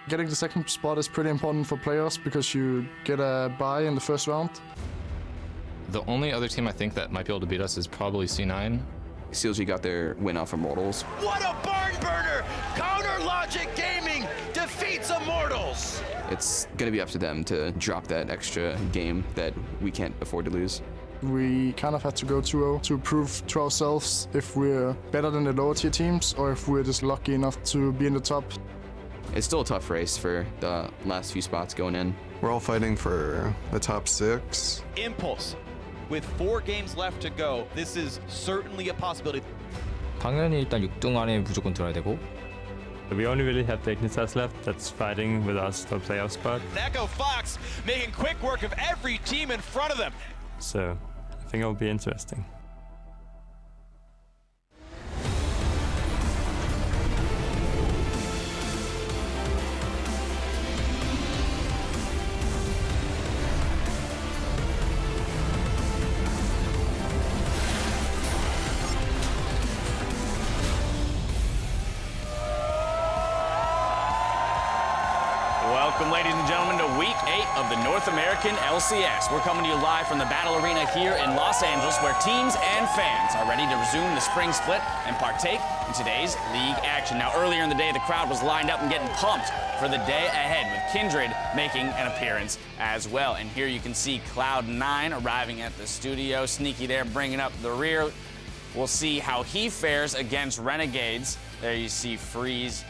Getting the second spot is pretty important for players because you get a bye in the first round. The only other team I think that might be able to beat us is probably C9. CLG got their win off Immortals. What a barn burner! Counter Logic Gaming defeats Immortals! It's going to be up to them to drop that extra game that we can't afford to lose. We kind of had to go 2-0 to prove to ourselves if we're better than the lower tier teams or if we're just lucky enough to be in the top. It's still a tough race for the last few spots going in. We're all fighting for the top 6. Impulse. With 4 games left to go, this is certainly a possibility. 당연히 일단 6등 안에 무조건 들어야 되고. We only really have Dignitas left that's fighting with us for playoff spot. Echo Fox making quick work of every team in front of them. So I think it'll be interesting. Welcome, ladies and gentlemen, to Week 8 of the North American LCS. We're coming to you live from the Battle Arena here in Los Angeles, where teams and fans are ready to resume the spring split and partake in today's league action. Now, earlier in the day, the crowd was lined up and getting pumped for the day ahead, with Kindred making an appearance as well. And here you can see Cloud9 arriving at the studio. Sneaky there, bringing up the rear. We'll see how he fares against Renegades. There you see Freeze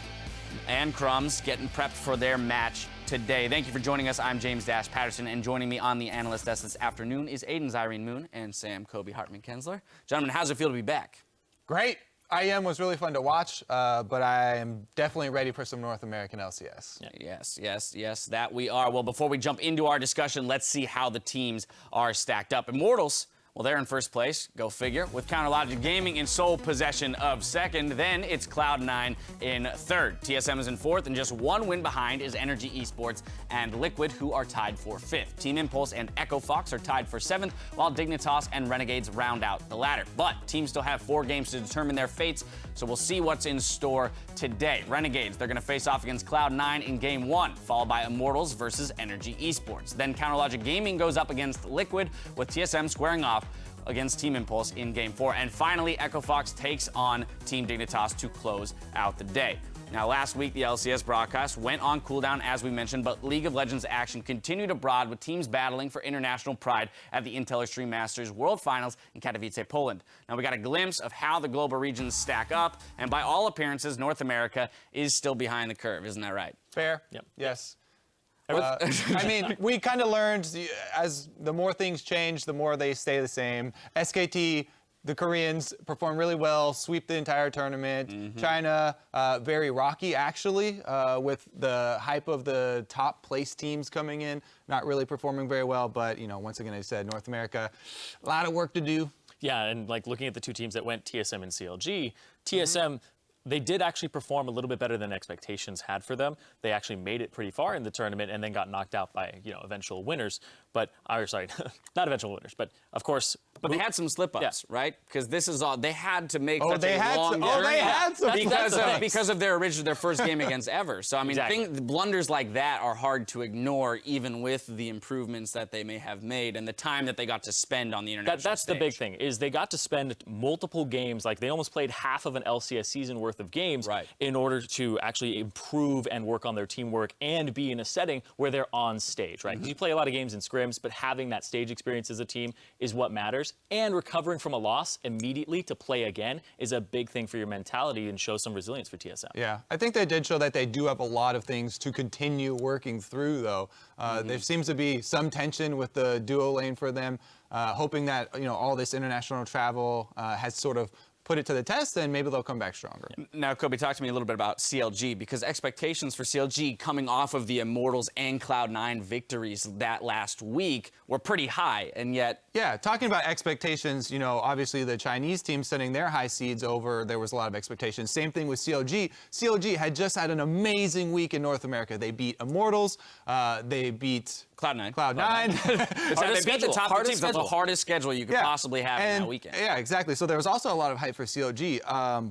and Crumbs getting prepped for their match today. Thank you for joining us. I'm James Dash Patterson, and joining me on the analyst desk this afternoon is Aiden Zyrene Moon and Sam Kobe Hartman-Kensler. Gentlemen, how's it feel to be back? Great. IEM was really fun to watch, but I am definitely ready for some North American LCS. Yes, that we are. Well, before we jump into our discussion, let's see how the teams are stacked up. Immortals, well, they're in first place, go figure, with Counter Logic Gaming in sole possession of second. Then it's Cloud9 in third. TSM is in fourth, and just 1 win behind is Energy Esports and Liquid, who are tied for fifth. Team Impulse and Echo Fox are tied for seventh, while Dignitas and Renegades round out the ladder. But teams still have 4 games to determine their fates, so we'll see what's in store today. Renegades, they're going to face off against Cloud9 in Game 1, followed by Immortals versus Energy Esports. Then Counter Logic Gaming goes up against Liquid, with TSM squaring off against Team Impulse in Game 4. And finally, Echo Fox takes on Team Dignitas to close out the day. Now, last week, the LCS broadcast went on cooldown, as we mentioned, but League of Legends action continued abroad, with teams battling for international pride at the Intel Extreme Masters World Finals in Katowice, Poland. Now, we got a glimpse of how the global regions stack up, and by all appearances, North America is still behind the curve. Isn't that right? Fair? Yep. Yes. I mean, we kind of learned as the more things change, the more they stay the same. SKT, the Koreans perform really well, sweep the entire tournament. China, very rocky, actually, with the hype of the top place teams coming in, not really performing very well. But, you know, once again, I said North America, a lot of work to do. Yeah, and like looking at the 2 teams that went, TSM and CLG, TSM, they did actually perform a little bit better than expectations had for them. They actually made it pretty far in the tournament and then got knocked out by, you know, eventual winners. But, sorry, not eventual winners, but of course. But they had some slip-ups, right? Because this is all they had to make such they a had long some, journey. they had some because of their first game against Ever. So I mean, blunders like that are hard to ignore, even with the improvements that they may have made and the time that they got to spend on the international That's stage. the big thing, is they got to spend multiple games, like they almost played half of an LCS season worth of games in order to actually improve and work on their teamwork and be in a setting where they're on stage, right? 'Cause you play a lot of games in scrims, but having that stage experience as a team is what matters. And recovering from a loss immediately to play again is a big thing for your mentality and show some resilience for TSM. Yeah, I think they did show that they do have a lot of things to continue working through, though. There seems to be some tension with the duo lane for them, hoping that, you know, all this international travel has sort of put it to the test, and maybe they'll come back stronger. Now, Kobe, talk to me a little bit about CLG, because expectations for CLG coming off of the Immortals and Cloud9 victories that last week were pretty high, and yet... Yeah, talking about expectations, you know, obviously the Chinese team sending their high seeds over, there was a lot of expectations. Same thing with CLG. CLG had just had an amazing week in North America. They beat Immortals, they beat Cloud9. Cloud9. They beat the top teams. That's the hardest schedule you could possibly have in that weekend. Yeah, exactly. So there was also a lot of hype for CLG,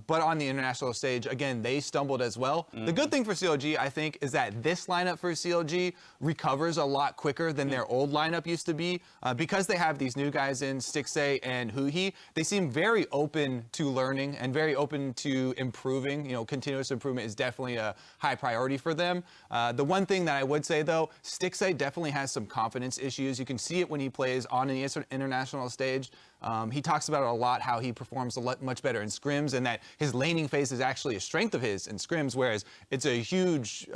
but on the international stage, again, they stumbled as well. The good thing for CLG, I think, is that this lineup for CLG recovers a lot quicker than their old lineup used to be. Because they have these new guys in, Stixay and Huhi, they seem very open to learning and very open to improving. You know, continuous improvement is definitely a high priority for them. The one thing that I would say, though, Stixay definitely has some confidence issues. You can see it when he plays on the international stage. He talks about it a lot, how he performs much better in scrims, and that his laning phase is actually a strength of his in scrims, whereas it's a huge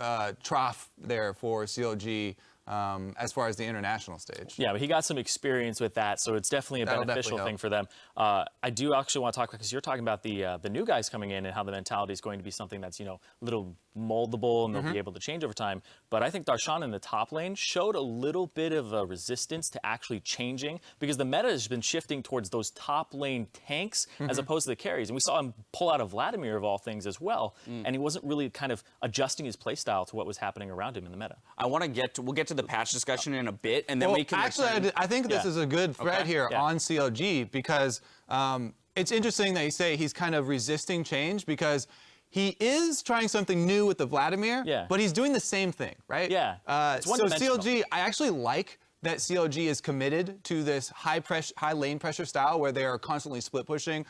trough there for CLG as far as the international stage. Yeah, but he got some experience with that, so it's definitely a beneficial thing for them. I do actually want to talk about, because you're talking about the new guys coming in and how the mentality is going to be something that's, you know, a little moldable and they'll be able to change over time. But I think Darshan in the top lane showed a little bit of a resistance to actually changing, because the meta has been shifting towards those top lane tanks as opposed to the carries. And we saw him pull out of Vladimir of all things as well, and he wasn't really kind of adjusting his playstyle to what was happening around him in the meta. We'll get to the patch discussion in a bit, and then we can actually, I think this is a good thread here on CLG, because it's interesting that you say he's kind of resisting change, because he is trying something new with the Vladimir, but he's doing the same thing, right? Yeah. So CLG, I actually like that CLG is committed to this high lane pressure style where they are constantly split pushing.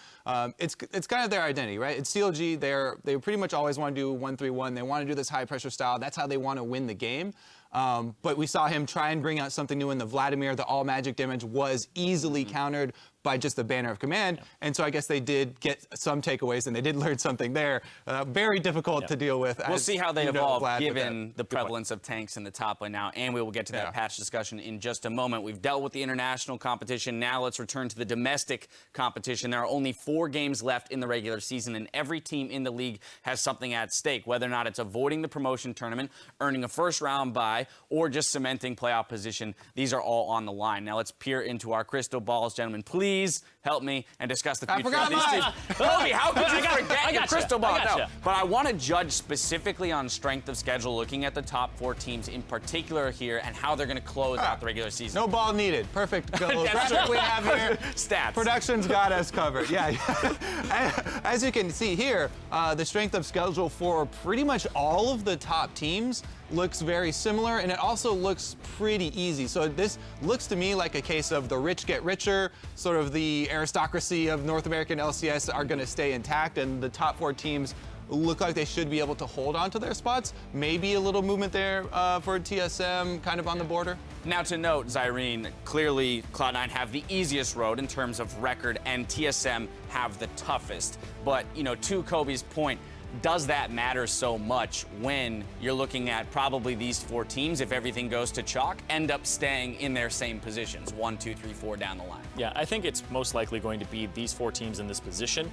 It's kind of their identity, right? It's CLG. They pretty much always want to do 1-3-1. They want to do this high pressure style. That's how they want to win the game. But we saw him try and bring out something new in the Vladimir. The all magic damage was easily countered by just the banner of command. And so I guess they did get some takeaways, and they did learn something there. Very difficult to deal with. We'll see how they evolve given the prevalence of tanks in the top lane now, and we will get to that patch discussion in just a moment. We've dealt with the international competition. Now let's return to the domestic competition. There are only 4 games left in the regular season, and every team in the league has something at stake, whether or not it's avoiding the promotion tournament, earning a first-round bye, or just cementing playoff position. These are all on the line. Now let's peer into our crystal balls, gentlemen. Please help me and discuss the future of these teams. Kobe, how could you forget your crystal ball? No, but I want to judge specifically on strength of schedule, looking at the top 4 teams in particular here and how they're going to close out the regular season. No ball needed. Perfect. Graphic we have here. Stats. Production's got us covered. Yeah. As you can see here, the strength of schedule for pretty much all of the top teams looks very similar, and it also looks pretty easy. So this looks to me like a case of the rich get richer, sort of the aristocracy of North American LCS are going to stay intact, and the top 4 teams look like they should be able to hold on to their spots. Maybe a little movement there for TSM, kind of on the border. Now to note, Zyrene, clearly Cloud9 have the easiest road in terms of record, and TSM have the toughest. But, you know, to Kobe's point, does that matter so much when you're looking at probably these 4 teams, if everything goes to chalk, end up staying in their same positions, 1, 2, 3, 4 down the line? Yeah, I think it's most likely going to be these 4 teams in this position.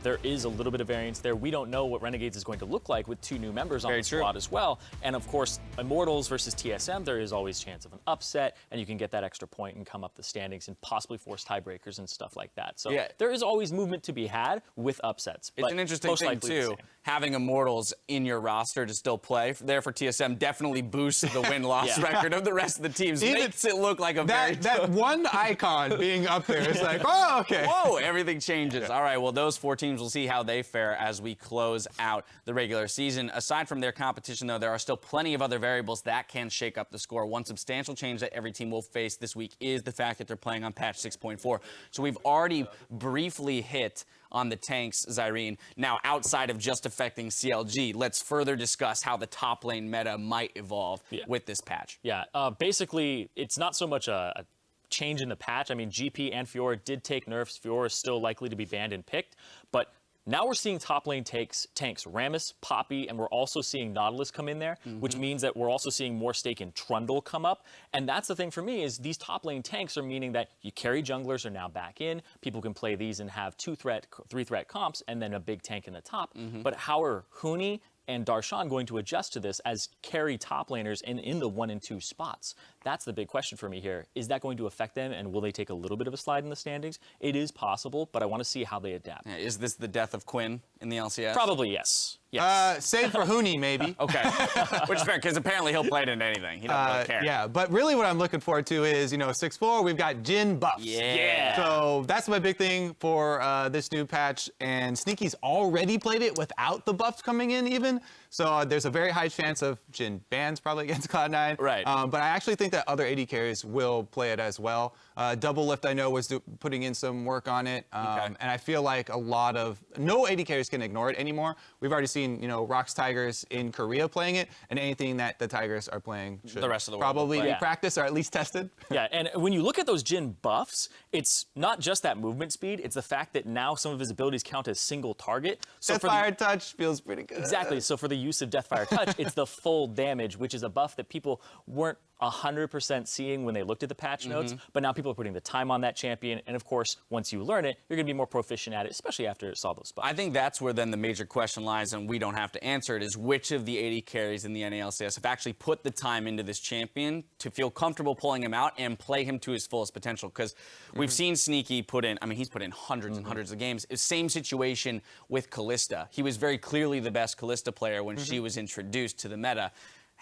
There is a little bit of variance there. We don't know what Renegades is going to look like with 2 new members on the squad as well. And of course, Immortals versus TSM, there is always chance of an upset, and you can get that extra point and come up the standings and possibly force tiebreakers and stuff like that. So there is always movement to be had with upsets. It's an interesting thing too. Having Immortals in your roster to still play there for TSM definitely boosts the win-loss record of the rest of the teams. Makes it look like that one icon being up there is like, oh, okay. Whoa, everything changes. All right, well, those 4 teams, we'll see how they fare as we close out the regular season. Aside from their competition, though, there are still plenty of other variables that can shake up the score. One substantial change that every team will face this week is the fact that they're playing on patch 6.4. So we've already briefly hit on the tanks, Zyrene. Now, outside of just affecting CLG, let's further discuss how the top lane meta might evolve with this patch. Yeah, basically, it's not so much a change in the patch. I mean, GP and Fiora did take nerfs. Fiora is still likely to be banned and picked, but now we're seeing top lane tanks, Rammus, Poppy, and we're also seeing Nautilus come in there, which means that we're also seeing more stake in Trundle come up. And that's the thing for me is these top lane tanks are meaning that you carry junglers are now back in. People can play these and have 2-threat, 3-threat comps, and then a big tank in the top. But how are Huni and Darshan going to adjust to this as carry top laners in the 1 and 2 spots? That's the big question for me here. Is that going to affect them, and will they take a little bit of a slide in the standings? It is possible, but I want to see how they adapt. Yeah, is this the death of Quinn in the LCS? Probably yes. Yes. Save for Huni, maybe. Okay, which is fair, because apparently he'll play it into anything. He doesn't really care. Yeah, but really what I'm looking forward to is, 6-4, we've got Jin buffs. Yeah. So that's my big thing for this new patch, and Sneaky's already played it without the buffs coming in even, so there's a very high chance of Jin bans probably against Cloud9. Right. But I actually think that other AD carries will play it as well. Double Lift, I know, was putting in some work on it, and I feel like no AD carries can ignore it anymore. We've already seen, Rock's Tigers in Korea playing it, and anything that the Tigers are playing should the rest of the world probably be practiced or at least tested. Yeah, and when you look at those Jin buffs, it's not just that movement speed, it's the fact that now some of his abilities count as single target. So Deathfire Touch feels pretty good. Exactly, so for the use of Deathfire Touch, it's the full damage, which is a buff that people weren't 100% seeing when they looked at the patch notes, but now people are putting the time on that champion, and of course, once you learn it, you're going to be more proficient at it, especially after it saw those buffs. I think that's where then the major question lies, and we don't have to answer it, is which of the AD carries in the NALCS have actually put the time into this champion to feel comfortable pulling him out and play him to his fullest potential, because we've seen Sneaky put in, he's put in hundreds and hundreds of games. Same situation with Kalista. He was very clearly the best Kalista player when she was introduced to the meta.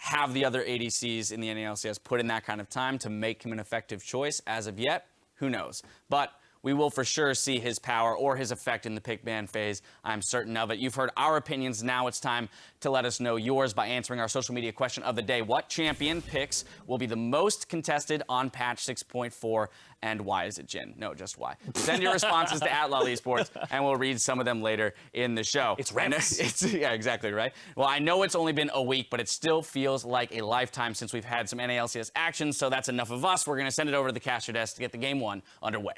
Have the other ADCs in the NALCS put in that kind of time to make him an effective choice? As of yet, who knows? But we will for sure see his power or his effect in the pick ban phase. I'm certain of it. You've heard our opinions. Now it's time to let us know yours by answering our social media question of the day. What champion picks will be the most contested on patch 6.4, and why is it Jin? No, just why. Send your responses to @LolEsports, and we'll read some of them later in the show. It's Rex. Yeah, exactly, right? Well, I know it's only been a week, but it still feels like a lifetime since we've had some NALCS action, so that's enough of us. We're going to send it over to the caster desk to get the game one underway.